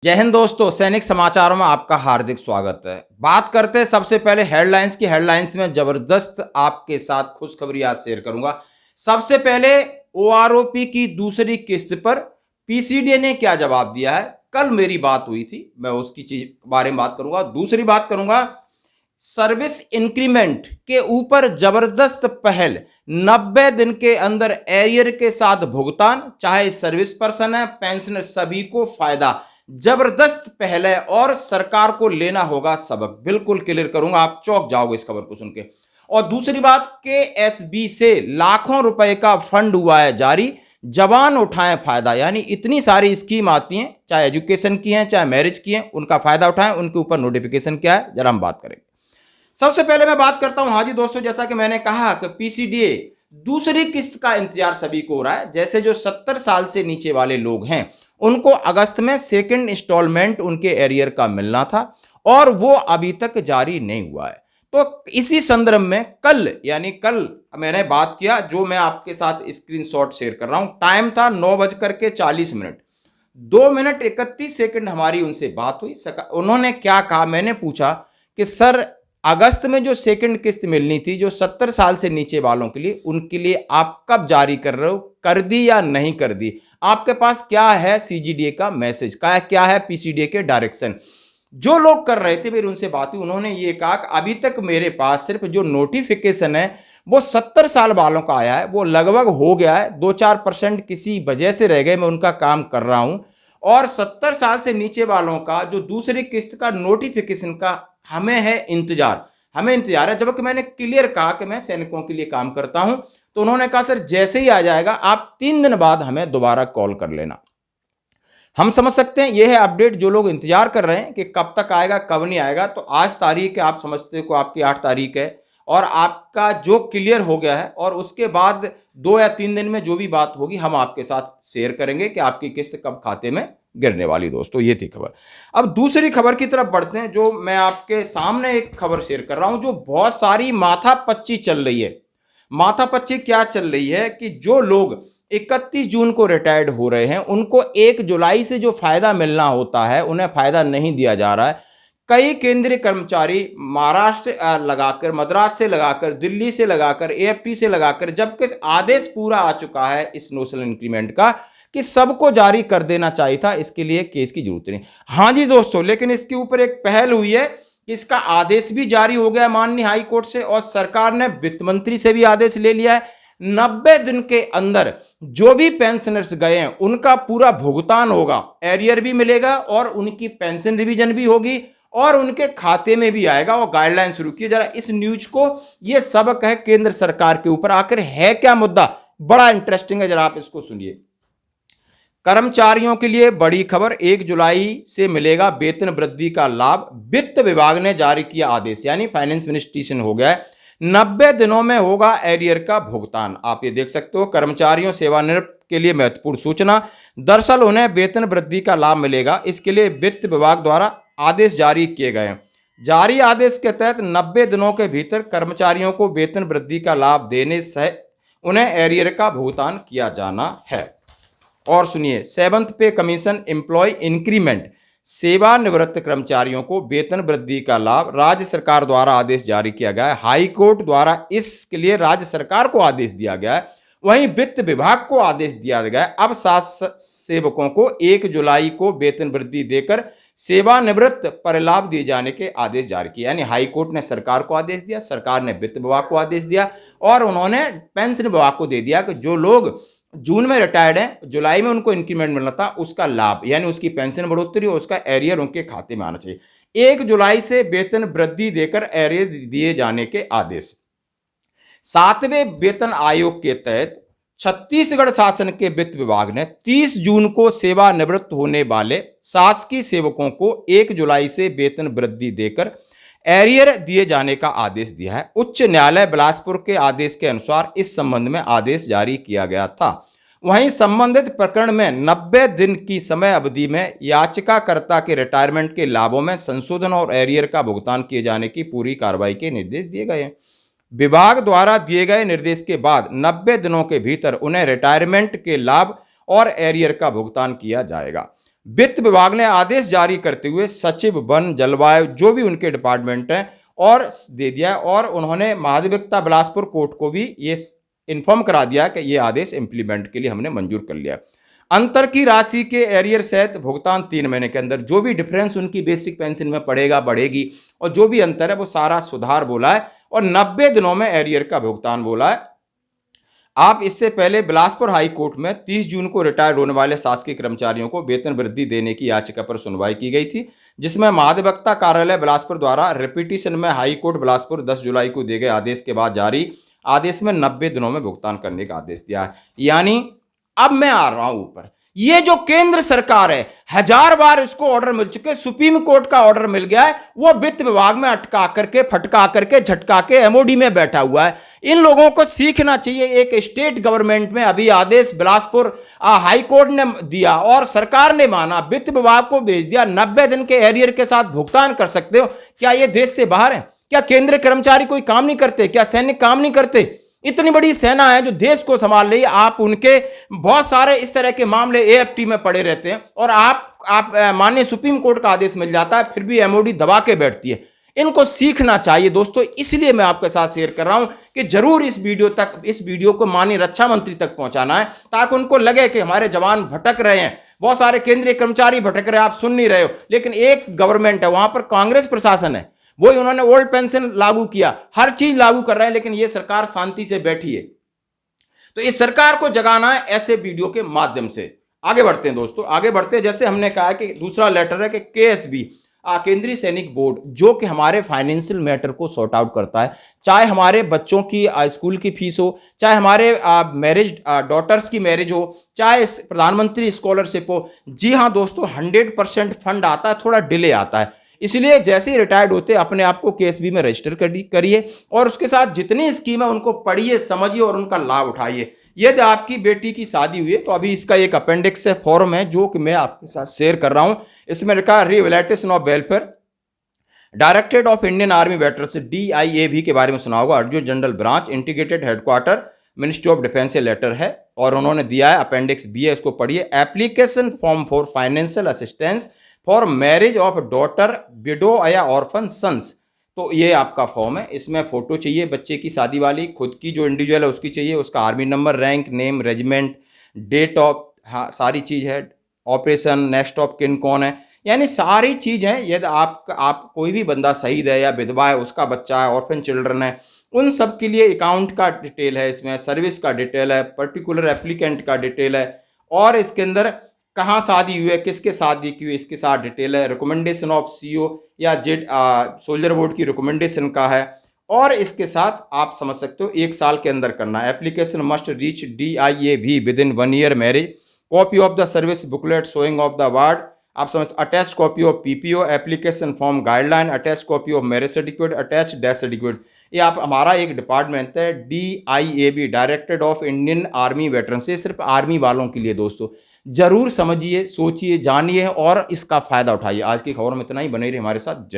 जय हिंद दोस्तों, सैनिक समाचारों में आपका हार्दिक स्वागत है। बात करते हैं सबसे पहले हेडलाइंस की। हेडलाइंस में जबरदस्त आपके साथ खुशखबरी आज शेयर करूंगा। सबसे पहले ओआरओपी की दूसरी किस्त पर पीसीडीए ने क्या जवाब दिया है। कल मेरी बात हुई थी, मैं उसकी चीज बारे में बात करूंगा। दूसरी बात करूंगा, सर्विस इंक्रीमेंट के ऊपर जबरदस्त पहल, 90 दिन के अंदर एरियर के साथ भुगतान, चाहे सर्विस पर्सन है, पेंशनर, सभी को फायदा। जबरदस्त पहल है और सरकार को लेना होगा सबक। बिल्कुल क्लियर करूंगा, आप चौंक जाओगे इस खबर को सुन के। और दूसरी बात, केएसबी से लाखों रुपए का फंड हुआ है जारी, जवान उठाएं फायदा। यानी इतनी सारी स्कीम आती हैं, चाहे एजुकेशन की हैं, चाहे मैरिज की हैं, उनका फायदा उठाएं। उनके ऊपर नोटिफिकेशन क्या है, जरा हम बात करेंगे। सबसे पहले मैं बात करता हूं, हाँ जी दोस्तों, जैसा कि मैंने कहा कि पीसीडीए दूसरी किस्त का इंतजार सभी को हो रहा है। जैसे जो 70 साल से नीचे वाले लोग हैं, उनको अगस्त में सेकंड इंस्टॉलमेंट उनके एरियर का मिलना था और वो अभी तक जारी नहीं हुआ है। तो इसी संदर्भ में कल, यानी कल मैंने बात किया, जो मैं आपके साथ स्क्रीनशॉट शेयर कर रहा हूं। टाइम था 9:40, 2 मिनट 31 सेकंड हमारी उनसे बात हुई। उन्होंने क्या कहा, मैंने पूछा कि सर, अगस्त में जो सेकंड किस्त मिलनी थी, जो 70 साल से नीचे वालों के लिए, उनके लिए आप कब जारी कर रहे हो, कर दी या नहीं कर दी? आपके पास क्या है सीजीडीए का मैसेज, क्या है पीसीडीए के डायरेक्शन? जो लोग कर रहे थे, मेरी उनसे बात हुई, उन्होंने ये कहा कि अभी तक मेरे पास सिर्फ जो नोटिफिकेशन है वो 70 साल वालों का आया है, वो लगभग हो गया है। 2-4% किसी वजह से रह गए, मैं उनका काम कर रहा हूं। और 70 साल से नीचे वालों का जो दूसरी किस्त का नोटिफिकेशन का हमें है इंतजार, हमें इंतजार है। जबकि मैंने क्लियर कहा कि मैं सैनिकों के लिए काम करता हूं, तो उन्होंने कहा सर जैसे ही आ जाएगा आप 3 दिन बाद हमें दोबारा कॉल कर लेना। हम समझ सकते हैं, यह है अपडेट। जो लोग इंतजार कर रहे हैं कि कब तक आएगा, कब नहीं आएगा, तो आज तारीख है, आप समझते हो आपकी 8 तारीख है और आपका जो क्लियर हो गया है, और उसके बाद 2 या 3 दिन में जो भी बात होगी हम आपके साथ शेयर करेंगे कि आपकी किस्त कब खाते में गिरने वाली। दोस्तों, ये थी खबर। अब दूसरी खबर की तरफ बढ़ते हैं, जो मैं आपके सामने एक खबर शेयर कर रहा हूं, जो बहुत सारी माथापच्ची चल रही है। माथापच्ची क्या चल रही है कि जो लोग 31 जून को रिटायर्ड हो रहे हैं, उनको 1 जुलाई से जो फायदा मिलना होता है, उन्हें फायदा नहीं दिया जा रहा है। कई केंद्रीय कर्मचारी महाराष्ट्र लगाकर, मद्रास से लगाकर, दिल्ली से लगाकर, एएफपी से लगाकर, जबकि आदेश पूरा आ चुका है इस नेशनल इंक्रीमेंट का कि सबको जारी कर देना चाहिए था, इसके लिए केस की जरूरत नहीं। हाँ जी दोस्तों, लेकिन इसके ऊपर एक पहल हुई है कि इसका आदेश भी जारी हो गया माननीय हाई कोर्ट से, और सरकार ने वित्त मंत्री से भी आदेश ले लिया है। 90 दिन के अंदर जो भी पेंशनर्स गए हैं उनका पूरा भुगतान होगा, एरियर भी मिलेगा और उनकी पेंशन रिवीजन भी होगी और उनके खाते में भी आएगा। और गाइडलाइन शुरू की। जरा इस न्यूज को, ये सबक है केंद्र सरकार के ऊपर। आखिर है क्या मुद्दा, बड़ा इंटरेस्टिंग है, जरा आप इसको सुनिए। कर्मचारियों के लिए बड़ी खबर, 1 जुलाई से मिलेगा वेतन वृद्धि का लाभ। वित्त विभाग ने जारी किया आदेश, यानी फाइनेंस मिनिस्ट्रेशन हो गया है। 90 दिनों में होगा एरियर का भुगतान। आप ये देख सकते हो, कर्मचारियों सेवानिवृत्त के लिए महत्वपूर्ण सूचना। दरअसल उन्हें वेतन वृद्धि का लाभ मिलेगा, इसके लिए वित्त विभाग द्वारा आदेश जारी किए गए हैं। जारी आदेश के तहत 90 दिनों के भीतर कर्मचारियों को वेतन वृद्धि का लाभ देने से उन्हें एरियर का भुगतान किया जाना है। और सुनिए, 7th पे कमीशन एम्प्लॉय इंक्रीमेंट, सेवानिवृत्त कर्मचारियों को वेतन वृद्धि का लाभ। राज्य सरकार द्वारा आदेश जारी किया गया है, हाई कोर्ट द्वारा इसके लिए राज्य सरकार को आदेश दिया गया है, वहीं वित्त विभाग को आदेश दिया गया है। अब सेवकों को 1 जुलाई को वेतन वृद्धि देकर सेवानिवृत्त पर लाभ दिए जाने के आदेश जारी किए। यानी हाई कोर्ट ने सरकार को आदेश दिया, सरकार ने वित्त विभाग को आदेश दिया, और उन्होंने पेंशन विभाग को दे दिया कि जो लोग जून में रिटायर्ड हैं, जुलाई में उनको इंक्रीमेंट मिलना था, उसका लाभ, यानी उसकी पेंशन बढ़ोतरी और उसका एरियर उनके खाते में आना चाहिए। 1 जुलाई से वेतन वृद्धि देकर एरियर दिए जाने के आदेश। 7वें वेतन आयोग के तहत छत्तीसगढ़ शासन के वित्त विभाग ने 30 जून को सेवानिवृत्त होने वाले शासकीय सेवकों को 1 जुलाई से वेतन वृद्धि देकर एरियर दिए जाने का आदेश दिया है। उच्च न्यायालय बिलासपुर के आदेश के अनुसार इस संबंध में आदेश जारी किया गया था। वहीं संबंधित प्रकरण में 90 दिन की समय अवधि में याचिकाकर्ता के रिटायरमेंट के लाभों में संशोधन और एरियर का भुगतान किए जाने की पूरी कार्रवाई के निर्देश दिए गए हैं। विभाग द्वारा दिए गए निर्देश के बाद 90 दिनों के भीतर उन्हें रिटायरमेंट के लाभ और एरियर का भुगतान किया जाएगा। वित्त विभाग ने आदेश जारी करते हुए सचिव वन जलवायु जो भी उनके डिपार्टमेंट हैं और दे दिया, और उन्होंने महाधिवक्ता बिलासपुर कोर्ट को भी ये इन्फॉर्म करा दिया कि ये आदेश इंप्लीमेंट के लिए हमने मंजूर कर लिया। अंतर की राशि के एरियर सहित भुगतान 3 महीने के अंदर, जो भी डिफरेंस उनकी बेसिक पेंशन में पड़ेगा बढ़ेगी और जो भी अंतर है वो सारा सुधार बोला है, और 90 दिनों में एरियर का भुगतान बोला है। आप इससे पहले बिलासपुर हाई कोर्ट में 30 जून को रिटायर्ड होने वाले शासकीय कर्मचारियों को वेतन वृद्धि देने की याचिका पर सुनवाई की गई थी, जिसमें महाधिवक्ता कार्यालय बिलासपुर द्वारा रिपीटिशन में हाई कोर्ट बिलासपुर 10 जुलाई को दिए गए आदेश के बाद जारी आदेश में 90 दिनों में भुगतान करने का आदेश दिया है। यानी अब मैं आ रहा हूं ऊपर, ये जो केंद्र सरकार है 1000 बार इसको ऑर्डर मिल चुके, सुप्रीम कोर्ट का ऑर्डर मिल गया है, वो वित्त विभाग में अटका करके फटका करके झटका के एमओडी में बैठा हुआ है। इन लोगों को सीखना चाहिए। एक स्टेट गवर्नमेंट में अभी आदेश बिलासपुर हाई कोर्ट ने दिया और सरकार ने माना, वित्त विभाग को भेज दिया, 90 दिन के एरियर के साथ भुगतान कर सकते हो। क्या ये देश से बाहर है? क्या केंद्रीय कर्मचारी कोई काम नहीं करते? क्या सैनिक काम नहीं करते? इतनी बड़ी सेना है जो देश को संभाल रही है, आप उनके बहुत सारे इस तरह के मामले एएफटी में पड़े रहते हैं और आप माननीय सुप्रीम कोर्ट का आदेश मिल जाता है, फिर भी एमओडी दबा के बैठती है। इनको सीखना चाहिए दोस्तों, इसलिए मैं आपके साथ शेयर कर रहा हूं कि जरूर इस वीडियो को माननीय रक्षा मंत्री तक पहुंचाना है, ताकि उनको लगे कि हमारे जवान भटक रहे हैं, बहुत सारे केंद्रीय कर्मचारी भटक रहे हैं, आप सुन नहीं रहे हो। लेकिन एक गवर्नमेंट है, वहां पर कांग्रेस प्रशासन है, वही उन्होंने ओल्ड पेंशन लागू किया, हर चीज लागू कर रहे हैं, लेकिन यह सरकार शांति से बैठी है। तो इस सरकार को जगाना है ऐसे वीडियो के माध्यम से। आगे बढ़ते हैं दोस्तों, आगे बढ़ते हैं। जैसे हमने कहा कि दूसरा लेटर है कि केएसबी केंद्रीय सैनिक बोर्ड, जो कि हमारे फाइनेंशियल मैटर को सॉर्ट आउट करता है, चाहे हमारे बच्चों की स्कूल की फीस हो, चाहे हमारे मैरिज डॉटर्स की मैरिज हो, चाहे प्रधानमंत्री स्कॉलरशिप हो। जी हाँ दोस्तों, 100% फंड आता है, थोड़ा डिले आता है, इसलिए जैसे ही रिटायर्ड होते अपने आप को केएसबी में रजिस्टर करिए और उसके साथ जितनी स्कीम है उनको पढ़िए, समझिए और उनका लाभ उठाइए। यदि आपकी बेटी की शादी हुई है तो अभी इसका एक अपेंडिक्स है फॉर्म है जो कि मैं आपके साथ शेयर कर रहा हूं। इसमें लिखा rehabilitation of welfare directorate of Indian army veterans DIAV के बारे में सुना होगा, Arjun general branch integrated headquarter ministry of defence से लेटर है और उन्होंने दिया है, अपेंडिक्स B है, इसको पढ़िए। Application form for financial assistance for marriage of daughter window या ऑर्फन सन्स, तो ये आपका फॉर्म है। इसमें फोटो चाहिए बच्चे की शादी वाली, खुद की जो इंडिविजुअल है उसकी चाहिए, उसका army number, rank, name, regiment, date of, हाँ सारी चीज़ है, ऑपरेशन, नेक्स्ट ऑफ किन कौन है, यानी सारी चीज़ है। यदि आप कोई भी बंदा शहीद है या विधवा है, उसका बच्चा है, ऑर्फन चिल्ड्रन है, उन सब के लिए अकाउंट का डिटेल है, इसमें सर्विस का डिटेल है, पर्टिकुलर एप्लीकेंट का डिटेल है और इसके अंदर कहाँ शादी हुई है, किसके शादी की हुई, इसके साथ डिटेल है। रिकमेंडेशन ऑफ CO या जेड सोल्जर बोर्ड की रिकमेंडेशन का है और इसके साथ आप समझ सकते हो 1 साल के अंदर करना है। Application must reach DIAV with in 1 year marriage, copy of the service booklet showing off the ward, आप समझ, attach copy of PPO, application form guideline, attach copy of marriage certificate, attach death certificate. ये आप हमारा एक department है DIAV directorate of Indian army veterans, ये सिर्फ army वालों के लिए दोस्तों। जरूर समझिए, सोचिए, जानिए और इसका फायदा उठाइए। आज की खबर में इतना ही, बने रहिए हमारे साथ। जय।